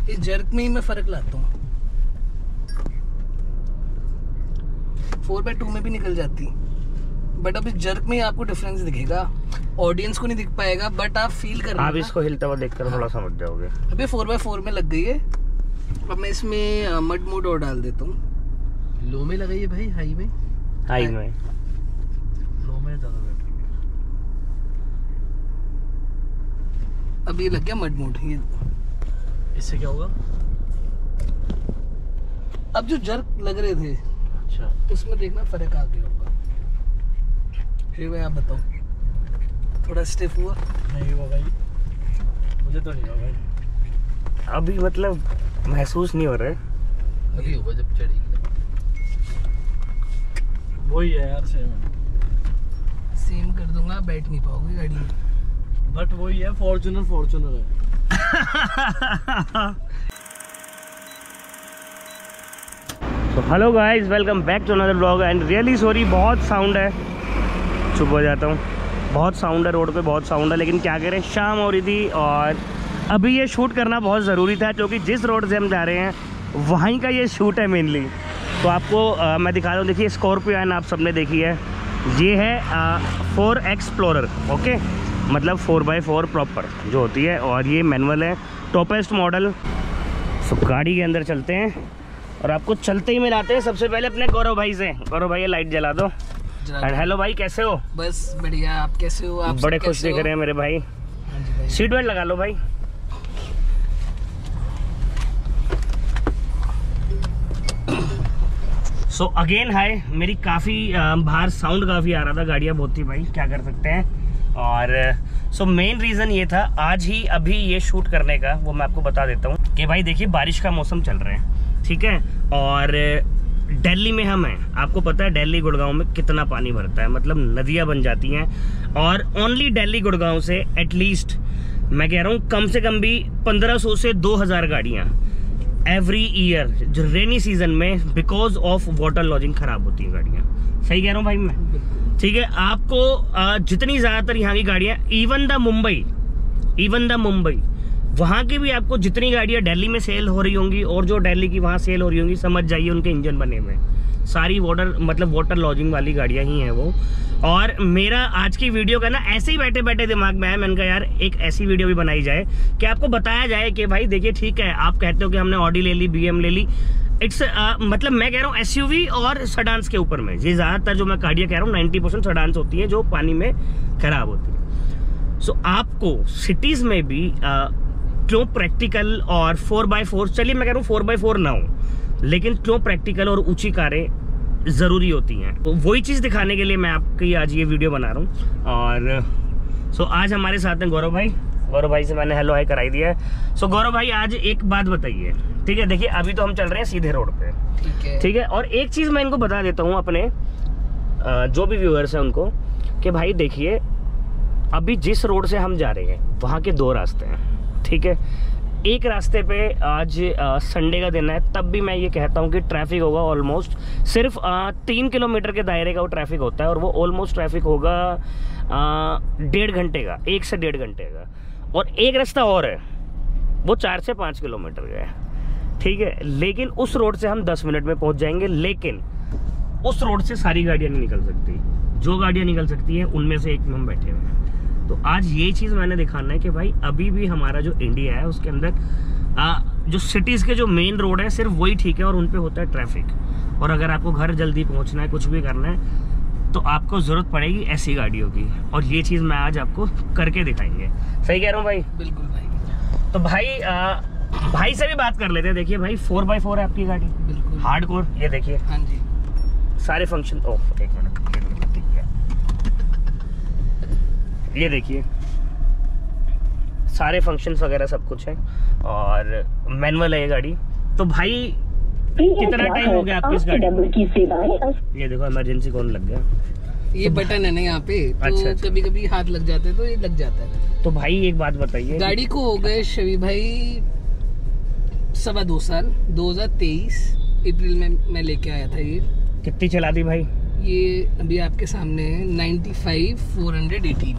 इस जर्क में ही मैं फर्क लाता हूँ। 4x2 में भी निकल जाती, बट अब इस जर्क में ही आपको डिफरेंस दिखेगा। ऑडियंस को नहीं दिख पाएगा, बट आप फील कर रहे हो। आप इसको हिलता हुआ देखकर थोड़ा समझ जाओगे। अभी 4x4 में लग गई है। अब मैं इसमें मड मोड और डाल देता हूँ। लो में लगाइए भाई, हाई में। हाई में लो में ज्यादा बेटर। अब ये लग गया मड मोड। ये इससे क्या होगा? अब जो जर्क लग रहे थे, अच्छा, उसमें देखना फर्क आ गया होगा। फिर भाई आप बताओ, थोड़ा स्टिफ हुआ? नहीं हुआ भाई, मुझे तो नहीं हुआ भाई। अभी मतलब महसूस नहीं हो रहा है। अभी होगा जब चढ़ेगी। वही है यार, सेम कर दूंगा, बैठ नहीं पाओगे गाड़ी में। बट वही है, फॉर्च्यूनर है। तो hello guys, welcome back to another vlog and really sorry, बहुत साउंड है। चुप हो जाता हूँ। बहुत साउंड है, रोड पे बहुत साउंड है, लेकिन क्या करें, शाम हो रही थी और अभी ये शूट करना बहुत ज़रूरी था, क्योंकि जिस रोड से हम जा रहे हैं वहीं का ये शूट है मेनली। तो आपको मैं दिखा रहा हूँ। देखिए स्कॉर्पियो एन आप सबने देखी है, ये है 4 एक्सप्लोरर। ओके, मतलब 4x4 प्रॉपर जो होती है, और ये मैनुअल है, टॉपेस्ट मॉडल। सो गाड़ी के अंदर चलते हैं और आपको चलते ही मिलाते हैं सबसे पहले अपने गौरव भाई से। गौरव भाई, लाइट जला दो। हेलो भाई, कैसे हो? बस बढ़िया, आप कैसे हो? आप बड़े खुश दिख रहे हैं मेरे भाई। सीट बेल्ट लगा लो भाई। सो अगेन हाय। मेरी काफ़ी बाहर साउंड काफ़ी आ रहा था, गाड़ियाँ बहुत थी भाई, क्या कर सकते हैं। और सो मेन रीज़न ये था आज ही अभी ये शूट करने का, वो मैं आपको बता देता हूँ कि भाई देखिए बारिश का मौसम चल रहा है, ठीक है, और दिल्ली में हम हैं। आपको पता है दिल्ली गुड़गांव में कितना पानी भरता है, मतलब नदियाँ बन जाती हैं। और ओनली दिल्ली गुड़गांव से एटलीस्ट मैं कह रहा हूँ कम से कम भी 1500 से 2000 गाड़ियाँ एवरी ईयर जो रेनी सीजन में बिकॉज ऑफ वाटर लॉजिंग खराब होती है गाड़ियाँ। सही कह रहा हूँ भाई मैं? ठीक है, आपको जितनी ज़्यादातर यहाँ की गाड़ियाँ, इवन द मुंबई वहाँ की भी आपको जितनी गाड़ियाँ दिल्ली में सेल हो रही होंगी और जो दिल्ली की वहाँ सेल हो रही होंगी, समझ जाइए उनके इंजन बने हुए सारी वाटर लॉजिंग वाली गाड़ियाँ ही हैं वो। और मेरा आज की वीडियो का ना ऐसे ही बैठे बैठे दिमाग में आया, मैंने कहा यार एक ऐसी वीडियो भी बनाई जाए कि आपको बताया जाए कि भाई देखिए ठीक है, आप कहते हो कि हमने ऑडी ले ली, BM ले ली, इट्स मतलब मैं कह रहा हूँ SUV और सडान्स के ऊपर में। ये ज़्यादातर जो मैं गाड़ियाँ कह रहा हूँ 90% सडान्स होती हैं जो पानी में खराब होती है। सो आपको सिटीज़ में भी क्यों प्रैक्टिकल और 4x4, चलिए मैं कह रहा हूँ 4x4 ना हो, लेकिन क्यों प्रैक्टिकल और ऊंची कारें ज़रूरी होती हैं, तो वही चीज़ दिखाने के लिए मैं आपकी आज ये वीडियो बना रहा हूँ। और सो आज हमारे साथ हैं गौरव भाई। गौरव भाई से मैंने हेलो हाई कराई दिया है। सो गौरव भाई, आज एक बात बताइए, ठीक है, देखिए अभी तो हम चल रहे हैं सीधे रोड पे, ठीक है, और एक चीज़ मैं इनको बता देता हूँ अपने जो भी व्यूअर्स हैं उनको, कि भाई देखिए अभी जिस रोड से हम जा रहे हैं वहाँ के 2 रास्ते हैं, ठीक है। एक रास्ते पे आज संडे का दिन है, तब भी मैं ये कहता हूँ कि ट्रैफिक होगा ऑलमोस्ट सिर्फ 3 किलोमीटर के दायरे का वो ट्रैफिक होता है, और वो ऑलमोस्ट ट्रैफिक होगा 1.5 घंटे का, 1 से 1.5 घंटे का। और एक रास्ता और है वो 4 से 5 किलोमीटर का है, ठीक है, लेकिन उस रोड से हम 10 मिनट में पहुँच जाएंगे। लेकिन उस रोड से सारी गाड़ियाँ नहीं निकल सकती, जो गाड़ियाँ निकल सकती हैं उनमें से एक में हम बैठे हुए हैं। तो आज ये चीज़ मैंने दिखाना है कि भाई अभी भी हमारा जो इंडिया है उसके अंदर जो सिटीज़ के जो मेन रोड है सिर्फ वही ठीक है, और उन पे होता है ट्रैफिक। और अगर आपको घर जल्दी पहुंचना है, कुछ भी करना है, तो आपको ज़रूरत पड़ेगी ऐसी गाड़ियों की, और ये चीज़ मैं आज आपको करके दिखाएंगे। सही कह रहा हूँ भाई? बिल्कुल भाई। तो भाई भाई से भी बात कर लेते हैं। देखिए भाई 4x4 है आपकी गाड़ी, बिल्कुल हार्डकोर। ये देखिए, हाँ जी, सारे फंक्शन, ओह एक मिनट, ये देखिए सारे फंक्शंस वगैरह सब कुछ है, और मैनुअल है ये गाड़ी। तो भाई कितना टाइम हो गया आपकी इस गाड़ी को? ये देखो इमरजेंसी कौन लग गया, ये बटन है ना यहाँ पे, तो अच्छा। कभी कभी हाथ लग जाते हैं तो ये लग जाता है। तो भाई एक बात बताइए, गाड़ी को हो गए शबी भाई 2.25 साल, 2023 अप्रैल में मैं लेके आया था। ये कितनी चला दी भाई? ये अभी आपके सामने है 95,418,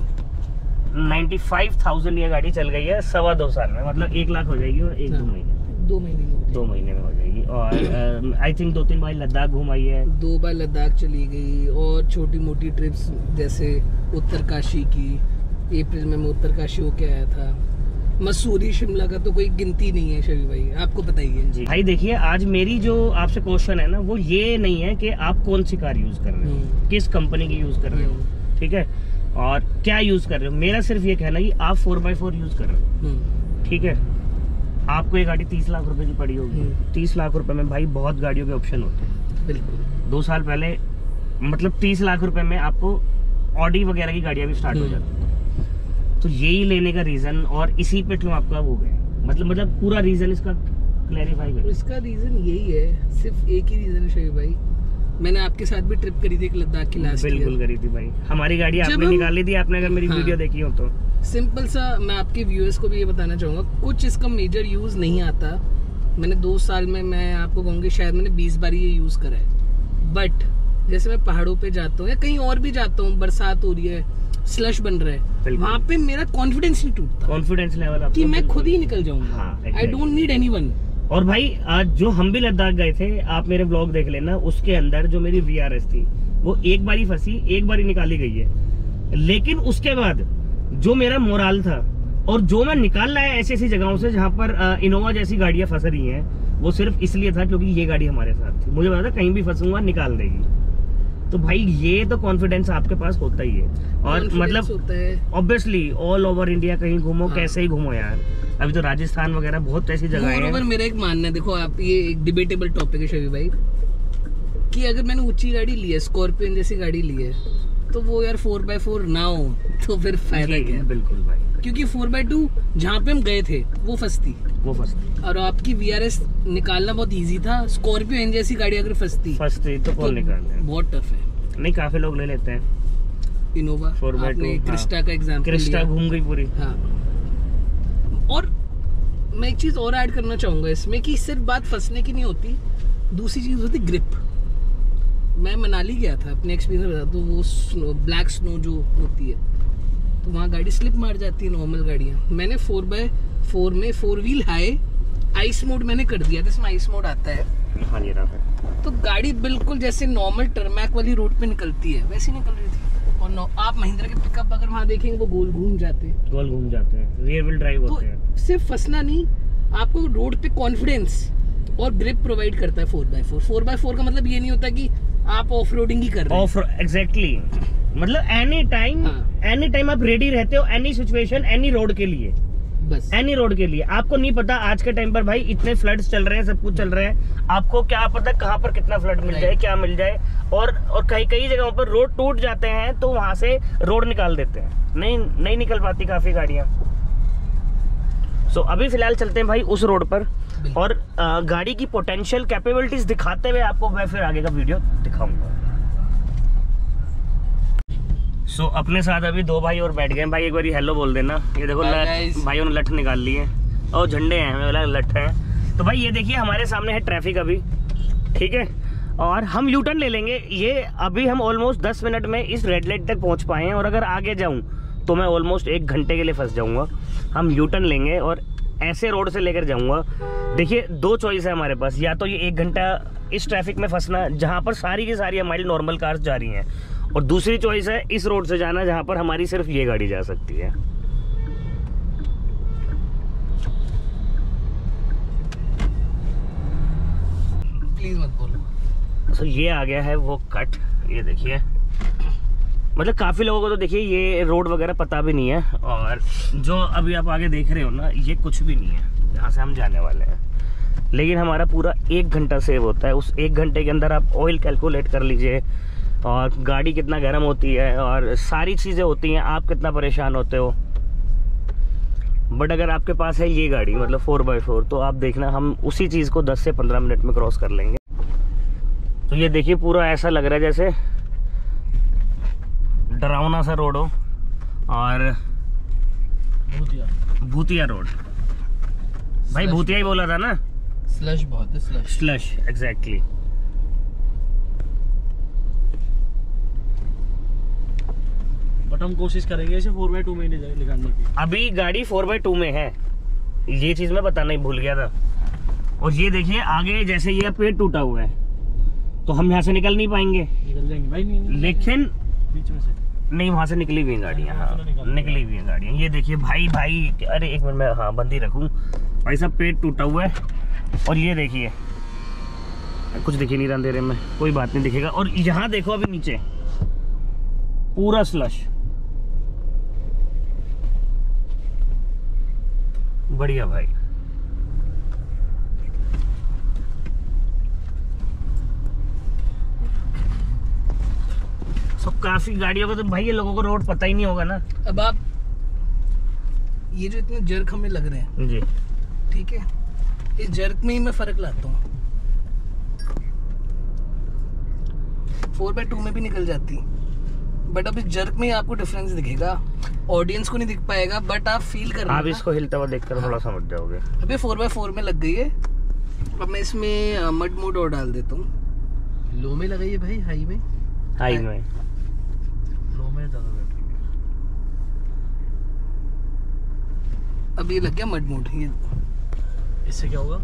95,000 ये गाड़ी चल गई है 2.25 साल में, मतलब 1 लाख हो जाएगी और 1-2 महीने। 2 महीने में 2 महीने में हो जाएगी। और आई थिंक 2-3 बार लद्दाख घूम आई है। 2 बार लद्दाख चली गई, और छोटी मोटी ट्रिप्स जैसे उत्तरकाशी की, अप्रैल में मैं उत्तरकाशी होके आया था। मसूरी शिमला का तो कोई गिनती नहीं है शबी भाई, आपको पता ही है। जी भाई देखिए, आज मेरी जो आपसे क्वेश्चन है ना, वो ये नहीं है कि आप कौन सी कार यूज कर रहे हो, किस कंपनी की यूज कर रहे हो, ठीक है, और क्या यूज कर रहे हो। मेरा सिर्फ ये कहना है कि आप 4x4 यूज कर रहे हो, ठीक है। आपको ये गाड़ी 30 लाख रुपए की पड़ी होगी। 30 लाख रुपए में भाई बहुत गाड़ियों के ऑप्शन होते हैं। बिल्कुल 2 साल पहले मतलब 30 लाख रुपए में आपको ऑडी वगैरह की गाड़ियां भी स्टार्ट हो जाती। तो यही लेने का रीजन, और इसी पे क्यों आपका हो गया, मतलब पूरा रीजन इसका क्लैरिफाई करो। इसका रीजन यही है, सिर्फ एक ही रीजन है शबी भाई। मैंने आपके साथ भी ट्रिप करी थी एक लद्दाख की लास्ट ईयर। बिल्कुल करी थी भाई, हमारी गाड़ी आपने निकाली थी, आपने अगर मेरी वीडियो देखी हो तो। सिंपल सा मैं आपके व्यूअर्स को भी ये बताना चाहूँगा, कुछ इसका मेजर यूज़ नहीं आता। मैंने 2 साल में, मैं आपको कहूँगी शायद मैंने 20 बार ये यूज़ करा है। बट जैसे मैं पहाड़ों पे जाता हूँ या कहीं और भी जाता हूँ, बरसात हो रही है, स्लश बन रहा है, वहाँ पे मेरा कॉन्फिडेंस नहीं टूटता, कॉन्फिडेंस लेवल कि मैं खुद ही निकल जाऊंगा। I don't need anyone. और भाई आज जो हम भी लद्दाख गए थे, आप मेरे ब्लॉग देख लेना, उसके अंदर जो मेरी VRS थी वो एक बार ही फंसी, एक बार ही निकाली गई है। लेकिन उसके बाद जो मेरा मोराल था और जो मैं निकाल लाया ऐसी ऐसी जगहों से जहाँ पर इनोवा जैसी गाड़ियां फंस रही हैं, वो सिर्फ इसलिए था क्योंकि ये गाड़ी हमारे साथ थी। मुझे पता था कहीं भी फंसूंगा निकाल देगी। तो भाई ये तो कॉन्फिडेंस आपके पास होता ही है। और मतलब ऑब्वियसली ऑल ओवर इंडिया कहीं घूमो, कैसे ही घूमो यार। अभी तो राजस्थान वगैरह बहुत ऐसी जगह है। मेरा एक मानना है, देखो आप, ये एक डिबेटेबल टॉपिक है शबी भाई, कि अगर मैंने ऊंची गाड़ी ली है, स्कॉर्पियन जैसी गाड़ी ली है, तो वो यार 4x4 ना हो तो फिर फायदा क्या है। बिल्कुल भाई, क्योंकि 4x2 जहाँ पे हम गए थे वो फंसती। और आपकी VRS निकालना बहुत इजी था। स्कॉर्पियो एन जैसी गाड़ी अगर फंसती तो कौन निकालना, बहुत टफ है। नहीं, काफी लोग ले लेते हैं इनोवा। 4x2 क्रिस्टा का एग्जांपल, क्रिस्टा घूम गई पूरी। हाँ। और मैं एक चीज और ऐड करना चाहूंगा इसमें, कि सिर्फ बात फंसने की नहीं होती, दूसरी चीज होती ग्रिप। मैं मनाली गया था, अपने एक्सपीरियंस बता दूं, वो ब्लैक स्नो जो होती है, तो वहाँ गाड़ी स्लिप मार जाती है नॉर्मल गाड़ियाँ। मैंने 4x4 में 4 व्हील हाई आइस मोड मैंने कर दिया था, इसमें आइस मोड आता है। हाँ जी, तो गाड़ी बिल्कुल जैसे नॉर्मल टर्मैक वाली रोड पे निकलती है वैसी निकल रही थी। और आप महिंद्रा के पिकअप अगर वहाँ देखेंगे वो गोल घूम जाते हैं, रियर व्हील ड्राइव होते हैं। सिर्फ फंसना नहीं, आपको रोड पे कॉन्फिडेंस और ग्रिप प्रोवाइड करता है 4x4। 4x4 का मतलब ये नहीं होता कि आप ऑफ रोडिंग ही कर रहे हैं। एग्जैक्टली, मतलब एनी टाइम आप रेडी रहते हो, एनी सिचुएशन, एनी रोड के लिए, बस एनी रोड के लिए। आपको नहीं पता आज के टाइम पर भाई इतने फ्लड्स चल रहे हैं, सब कुछ चल रहा है, आपको क्या पता कहाँ पर कितना फ्लड मिल जाए, क्या मिल जाए। और कई जगहों पर रोड टूट जाते हैं तो वहां से रोड निकाल देते हैं, नहीं निकल पाती काफी गाड़ियां। सो अभी फिलहाल चलते हैं भाई उस रोड पर, और गाड़ी की पोटेंशियल कैपेबिलिटीज दिखाते हुए आपको मैं फिर आगे का वीडियो दिखाऊंगा। सो अपने साथ अभी 2 भाई और बैठ गए। भाई एक बार हेलो बोल देना। ये देखो भाइयों ने लठ निकाल ली है और झंडे हैं, बोला लठ है। तो भाई ये देखिए हमारे सामने है ट्रैफिक अभी, ठीक है, और हम यू टर्न ले लेंगे। ये अभी हम ऑलमोस्ट 10 मिनट में इस रेड लाइट तक पहुंच पाए हैं, और अगर आगे जाऊं तो मैं ऑलमोस्ट 1 घंटे के लिए फंस जाऊंगा। हम यू टर्न लेंगे और ऐसे रोड से लेकर जाऊंगा। देखिए 2 चॉइस है हमारे पास, या तो ये 1 घंटा इस ट्रैफिक में फंसना जहां पर सारी की सारी हमारी नॉर्मल कार्स जा रही हैं, और दूसरी चॉइस है इस रोड से जाना जहां पर हमारी सिर्फ ये गाड़ी जा सकती है। प्लीज मत बोलो। सो ये आ गया है वो कट, ये देखिए, मतलब काफी लोगों को तो देखिए ये रोड वगैरह पता भी नहीं है, और जो अभी आप आगे देख रहे हो ना, ये कुछ भी नहीं है जहाँ से हम जाने वाले हैं। लेकिन हमारा पूरा 1 घंटा सेव होता है। उस 1 घंटे के अंदर आप ऑयल कैलकुलेट कर लीजिए, और गाड़ी कितना गर्म होती है, और सारी चीज़ें होती हैं, आप कितना परेशान होते हो। बट अगर आपके पास है ये गाड़ी, मतलब 4x4, तो आप देखना हम उसी चीज़ को 10 से 15 मिनट में क्रॉस कर लेंगे। तो ये देखिए पूरा ऐसा लग रहा है जैसे डरावना सा रोड हो, और भूतिया रोड। भाई भूतिया ही बोला था ना, स्लश बहुत है, स्लश एग्जैक्टली। बट हम कोशिश करेंगे इसे 4x2 में निकालने की। अभी गाड़ी 4x2 में है, ये चीज मैं बताना ही भूल गया था। और ये देखिए आगे जैसे ये पेड़ टूटा हुआ है तो हम यहाँ से निकल नहीं पाएंगे, निकल जाएंगे भाई। नहीं लेकिन बीच में से नहीं, वहां से निकली हुई हैं गाड़ियाँ। हाँ निकली हुई हैं गाड़ियाँ। ये देखिए भाई अरे एक मिनट में हाँ बंदी रखूँ भाई साहब, पेड़ टूटा हुआ है। और ये देखिए कुछ दिख ही नहीं रहा अंधेरे में, कोई बात नहीं दिखेगा। और यहाँ देखो अभी नीचे पूरा स्लश, बढ़िया भाई। सब काफी गाड़ियों को तो भाई ये लोगों को रोड पता ही नहीं होगा ना। अब आप ये जो इतने जर्क हमें लग रहे हैं जी, ठीक है, इस जर्क में ही मैं फर्क लाता हूँ। 4x2 में भी निकल जाती, बट अब इस जर्क में ही आपको डिफरेंस दिखेगा। ऑडियंस को नहीं दिख पाएगा बट आप फील कर रहे आप इसको हिलता हुआ देखकर थोड़ा समझ जाओगे। अभी 4x4 में लग गई है। अब मैं इसमें मड मोड और डाल देता हूँ। लो में लगाइए भाई, हाई में। हाई में लो में ज्यादा बेटर। अब ये लग गया मड मोड। ये इससे क्या होगा?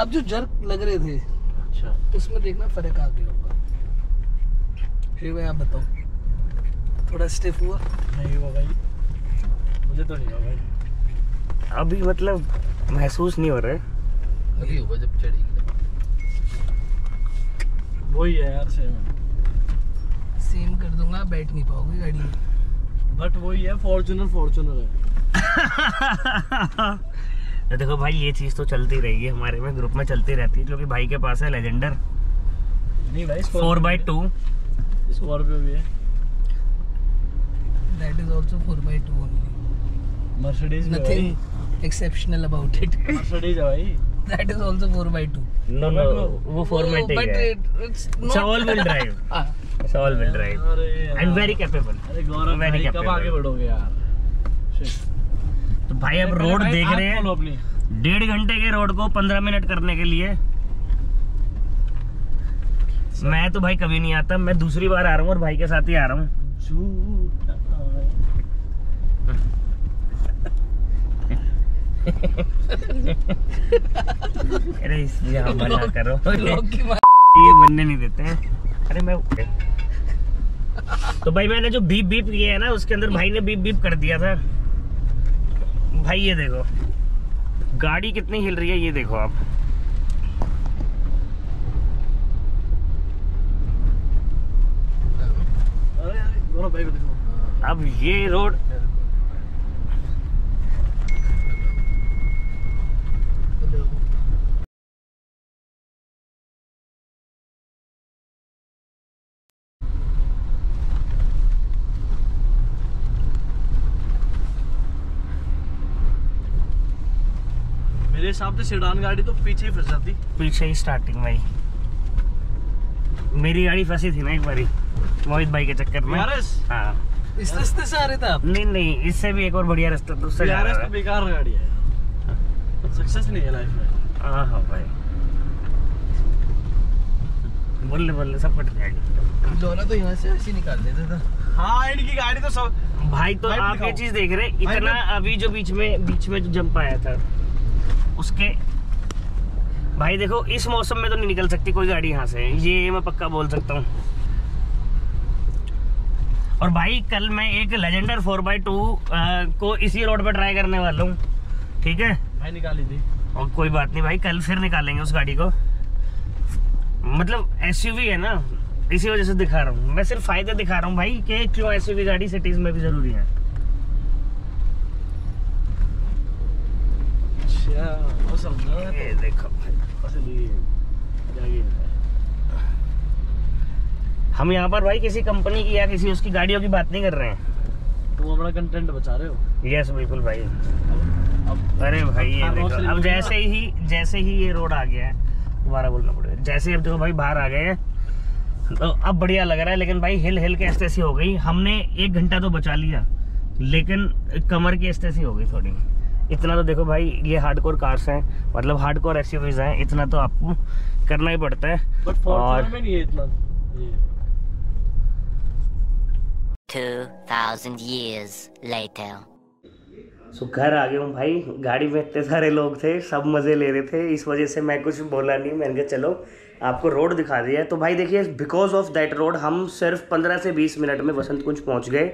अब जो जर्क लग रहे थे अच्छा, उसमें देखना फर्क आ गया होगा। फिर भाई आप बताओ, थोड़ा स्टिफ हुआ? नहीं हुआ भाई, मुझे तो नहीं हुआ भाई। अभी मतलब महसूस नहीं हो रहा है। अभी होगा जब चढ़ेगी। वही है यार, सेम कर दूंगा, बैठ नहीं पाओगे गाड़ी में। बट वही है, फॉर्च्यूनर है। तो देखो भाई ये चीज तो चलती रहेगी हमारे में, ग्रुप में चलती रहती है, क्योंकि भाई के पास है लेजेंडर नहीं भाई, 4x2 स्कॉर्पियो भी है। That is also 4x2 only. Mercedes भी है Nothing भाई। exceptional about it. मर्सिडीज है भाई। That is also 4x2. No वो फॉर्मेटिक But है, it's not. All wheel drive, हाँ, ऑल व्हील ड्राइव अरे यार। And very capable. अरे गौरव Very भाई, कब capable. आगे बढ़ोगे यार? Shit। तो भाई अब रोड भाई, देख आप रहे हैं, बोलो अपनी। 1.5 घंटे के रोड को 15 मिनट करने के लिए। मैं तो भाई कभी नहीं आता, मैं दूसरी बार आ रहा हूँ और भाई के साथ ही आ रहा हूँ। झूठा अरे यहाँ मना करो, लोग की मार- ये बनने नहीं देते हैं। अरे मैं तो भाई मैंने जो बीप बीप किया है ना, उसके अंदर भाई ने बीप बीप कर दिया था। भाई ये देखो गाड़ी कितनी हिल रही है, ये देखो आप। अरे गौरव भाई को देखो। अब ये रोड मेरे हिसाब से सेडान गाड़ी तो पीछे ही फंस जाती। पीछे ही स्टार्टिंग भाई, मेरी गाड़ी फंसी थी ना एक बारी मोहित भाई के चक्कर में। यारस? हाँ इस रास्ते से आ रहे थे आप? नहीं, इससे भी एक और बढ़िया रास्ता तो उससे जा यारस रहा तो है। बेकार गाड़ी है, सक्सेस नहीं है लाइफ में। हाँ भाई, बोलने सब कट जाएगी। लोना तो यहाँ से ऐसे निकाल देता था। हाँ, इनकी गाड़ी तो सब भाई तो भाई आप ये दिखाओ। चीज देख रहे हैं, भाई इतना मैं- अभी जो बीच में जो जंप आया था उसके, भाई देखो इस मौसम में तो नहीं निकल सकती कोई गाड़ी यहाँ से, ये मैं पक्का बोल सकता हूँ। और भाई कल मैं एक लेजेंडर 4x2 को इसी रोड पर ट्राई करने वाला हूँ, ठीक है। भाई निकाली थी। और कोई बात नहीं भाई, कल फिर निकालेंगे उस गाड़ी को। मतलब एसयूवी है ना, इसी वजह से दिखा रहा हूँ मैं, सिर्फ फायदे दिखा रहा हूँ भाई कि क्यों एसयूवी गाड़ी सिटीज में भी जरूरी है। वो समझा ये देखो भाई, असली क्या ये है। हम यहाँ पर भाई किसी कंपनी की या किसी उसकी गाड़ियों की बात नहीं कर रहे हैं। तुम अपना कंटेंट बचा रहे हो। यस बिल्कुल भाई। अब अरे भाई ये हाँ, देखो, रोशनी अब मिली जैसे ही ये रोड आ गया है, दोबारा बोलना पड़ेगा, जैसे ही अब देखो भाई बाहर आ गए हैं तो अब बढ़िया लग रहा है। लेकिन भाई हिल हिल के एस्टेसी हो गई, हमने 1 घंटा तो बचा लिया लेकिन कमर की एस्टेसी हो गई थोड़ी। इतना तो देखो भाई, ये हार्डकोर कार्स हैं, मतलब हार्डकोर एसयूवीज हैं, इतना तो आपको करना ही पड़ता है। बट फॉर्च्यूनर में नहीं है इतना ये। 2000 years later. सो घर आ गया हूँ भाई। गाड़ी में इतने सारे लोग थे, सब मज़े ले रहे थे, इस वजह से मैं कुछ बोला नहीं। मैंने कहा चलो आपको रोड दिखा दिया। तो भाई देखिए, बिकॉज ऑफ दैट रोड हम सिर्फ 15 से 20 मिनट में वसंत कुंज पहुँच गए,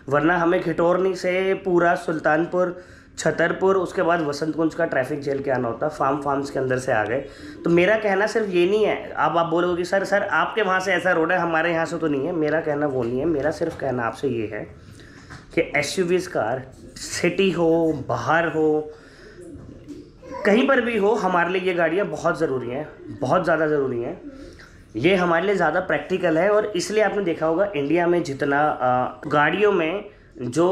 वरना हमें खिटौरनी से पूरा सुल्तानपुर, छतरपुर, उसके बाद वसंत कुंज का ट्रैफिक झेल के आना होता। फार्म्स के अंदर से आ गए। तो मेरा कहना सिर्फ ये नहीं है, अब आप बोलोगे कि सर आपके वहाँ से ऐसा रोड है, हमारे यहाँ से तो नहीं है। मेरा कहना वो नहीं है, मेरा सिर्फ कहना आपसे ये है कि SUVs कार सिटी हो, बाहर हो, कहीं पर भी हो, हमारे लिए ये गाड़ियाँ बहुत ज़रूरी हैं, बहुत ज़्यादा ज़रूरी हैं। ये हमारे लिए ज़्यादा प्रैक्टिकल है। और इसलिए आपने देखा होगा इंडिया में जितना गाड़ियों में जो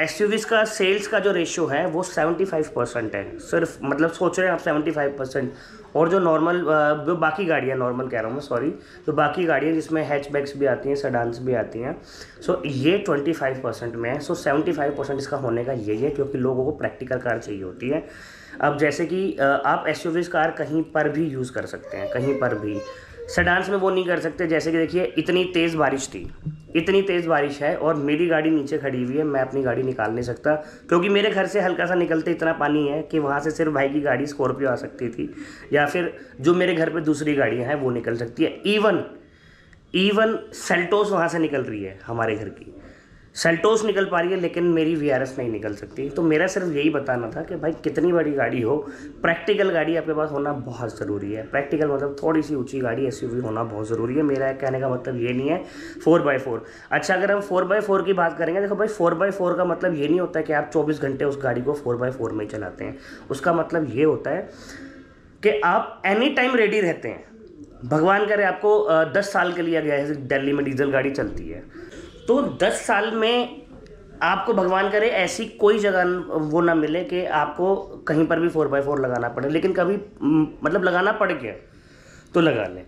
SUVs का सेल्स का जो रेशियो है वो 75% है सिर्फ। मतलब सोच रहे हैं आप 75%। और जो नॉर्मल जो बाकी गाड़ियाँ, नॉर्मल कह रहा हूँ मैं, सॉरी, जो बाकी गाड़ियाँ जिसमें हैचबैक्स भी आती हैं, सेडान्स भी आती हैं, सो ये 25% में है। सो 75% इसका होने का यही है क्योंकि लोगों को प्रैक्टिकल कार चाहिए होती है। अब जैसे कि आप SUVs कार कहीं पर भी यूज़ कर सकते हैं, कहीं पर भी। सेडान्स में वो नहीं कर सकते। जैसे कि देखिए, इतनी तेज़ बारिश थी, इतनी तेज़ बारिश है और मेरी गाड़ी नीचे खड़ी हुई है, मैं अपनी गाड़ी निकाल नहीं सकता क्योंकि मेरे घर से हल्का सा निकलते इतना पानी है कि वहाँ से सिर्फ भाई की गाड़ी स्कॉर्पियो आ सकती थी, या फिर जो मेरे घर पे दूसरी गाड़ियाँ हैं वो निकल सकती है। इवन सेल्टोस वहाँ से निकल रही है, हमारे घर की सेल्टोस निकल पा रही है, लेकिन मेरी VRS नहीं निकल सकती। तो मेरा सिर्फ यही बताना था कि भाई कितनी बड़ी गाड़ी हो, प्रैक्टिकल गाड़ी आपके पास होना बहुत ज़रूरी है। प्रैक्टिकल मतलब थोड़ी सी ऊंची गाड़ी SUV होना बहुत ज़रूरी है। मेरा कहने का मतलब ये नहीं है 4x4। अच्छा, अगर हम 4x4 की बात करेंगे, देखो भाई 4x4 का मतलब ये नहीं होता है कि आप 24 घंटे उस गाड़ी को 4x4 में ही चलाते हैं। उसका मतलब ये होता है कि आप एनी टाइम रेडी रहते हैं। भगवान करे आपको 10 साल के लिए गया है, दिल्ली में डीजल गाड़ी चलती है, तो 10 साल में आपको भगवान करे ऐसी कोई जगह वो ना मिले कि आपको कहीं पर भी 4x4 लगाना पड़े। लेकिन कभी मतलब लगाना पड़ गया तो लगा लें।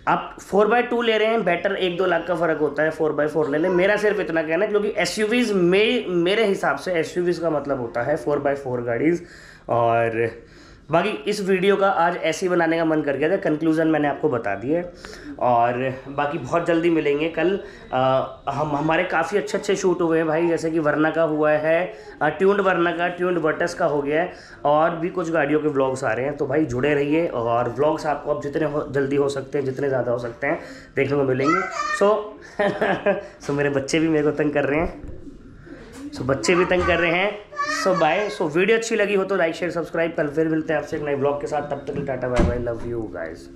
आप 4x2 ले रहे हैं, बेटर 1-2 लाख का फ़र्क होता है, 4x4 ले लें। मेरा सिर्फ इतना कहना है क्योंकि SUVs में, मेरे हिसाब से SUVs का मतलब होता है 4x4 गाड़ीज़। और बाकी इस वीडियो का आज ऐसे ही बनाने का मन कर गया था, कंक्लूज़न मैंने आपको बता दिया। और बाकी बहुत जल्दी मिलेंगे कल। हमारे काफ़ी अच्छे शूट हुए हैं भाई, जैसे कि वरना का हुआ है, ट्यून्ड वरना का, ट्यून्ड वर्टस का हो गया है, और भी कुछ गाड़ियों के व्लॉग्स आ रहे हैं। तो भाई जुड़े रहिए, और व्लॉग्स आपको अब जितने जल्दी हो सकते हैं, जितने ज़्यादा हो सकते हैं, देखने को मिलेंगे। सो मेरे बच्चे भी मेरे को तंग कर रहे हैं, बच्चे भी तंग कर रहे हैं। सो बाय। सो वीडियो अच्छी लगी हो तो लाइक शेयर सब्सक्राइब। कल फिर मिलते हैं आपसे एक नए ब्लॉग के साथ, तब तक tata bye bye, love you guys.